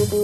اقبل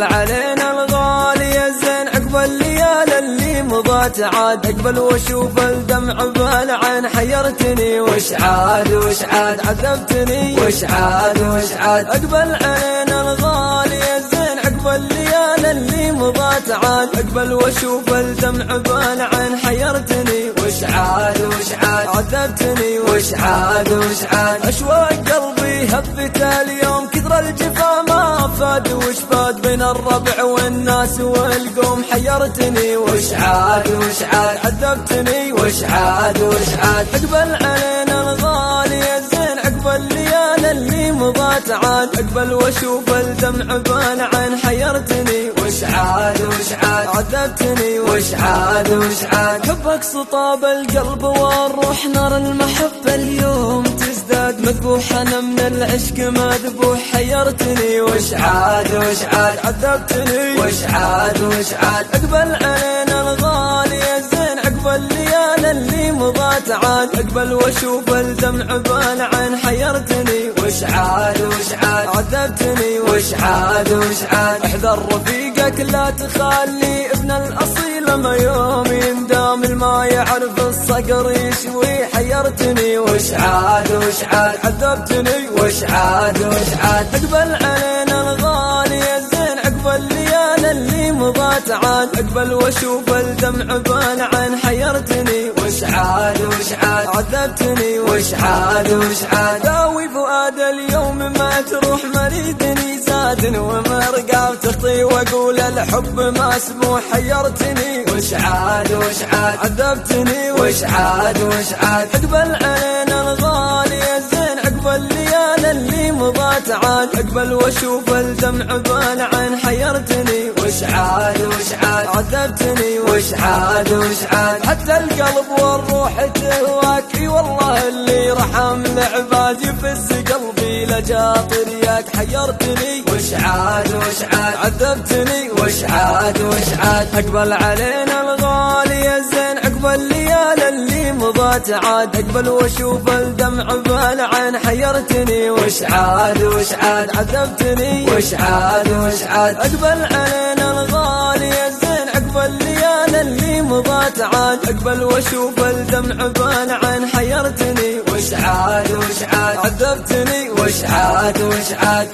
علينا الغالي الزين عقب الليالي اللي مضت عاد، اقبل واشوف الدمع بالعين حيرتني، وش عاد وش عاد عذبتني، وش عاد وش عاد. اقبل علينا الغالي الزين عقب الليالي اللي مضت عاد، اقبل واشوف الدمع بالعين حيرتني، وش عاد وش عاد عذبتني، وش عاد وش عاد. اشواق قلبي هبت اليوم كثر الجفا ما فاد، وش فاد بين الربع والناس والقوم حيرتني، وش عاد وش عاد عذبتني، وش عاد وش عاد. اقبل علينا الغالي الزين عقب الليالي اللي مضت عاد، اقبل واشوف الدمع بالعين حيرتني، وش عاد وش عاد عذبتني، وش عاد وش عاد. حبك سطاب القلب والروح نار المحبة اليوم تزداد، مذبوح انا من العشق مذبوح حيرتني، وش عاد وش عاد عذبتني، وش عاد وش عاد. اقبل علينا الغالي الزين عقب الليالي اللي مضت عاد، اقبل واشوف الدمع بالعين حيرتني، وش عاد وش عاد عذبتني، وش عاد وش عاد. احذر رفيقك لا تخلي ابن الاصيل ما يوم يندام، الما يعرف الصقر يشوي حيرتني، وش عاد وش عاد عذبتني، وش عاد وش عاد. اقبل علينا الغالي الزين عقب الليالي اللي مضت عاد، اقبل واشوف الدمع بالعين حيرتني، وش عاد وش عاد عذبتني، وش عاد وش عاد. داوي فؤاد اليوم ما تروح مريدني زاد، ومرقاب تخطي واقول الحب ما اسمه حيرتني، وش عاد وش عاد عذبتني، وش عاد وش عاد. اقبل علينا الغالي الزين عقب الليالي اللي مضت عاد، اقبل واشوف الدمع بالعين حيرتني، وش عاد وش عاد عذبتني، وش عاد وش عاد. حتى القلب والروح تهواك، اي والله اللي رحم العباد يفز قلبي لجاطر ياك حيرتني، وش عاد وش عاد عذبتني، وش عاد وش عاد. اقبل علينا الغالي الزين عقب الليالي اللي مضت عاد، اقبل واشوف الدمع بالعين حيرتني، وش عاد وش عاد عذبتني، وش عاد وش عاد. اقبل علينا الغالي الزين عقب الليالي اللي مضت عاد، اقبل واشوف الدمع بالعين حيرتني، وش عاد وش عاد عذبتني، وش عاد وش عاد.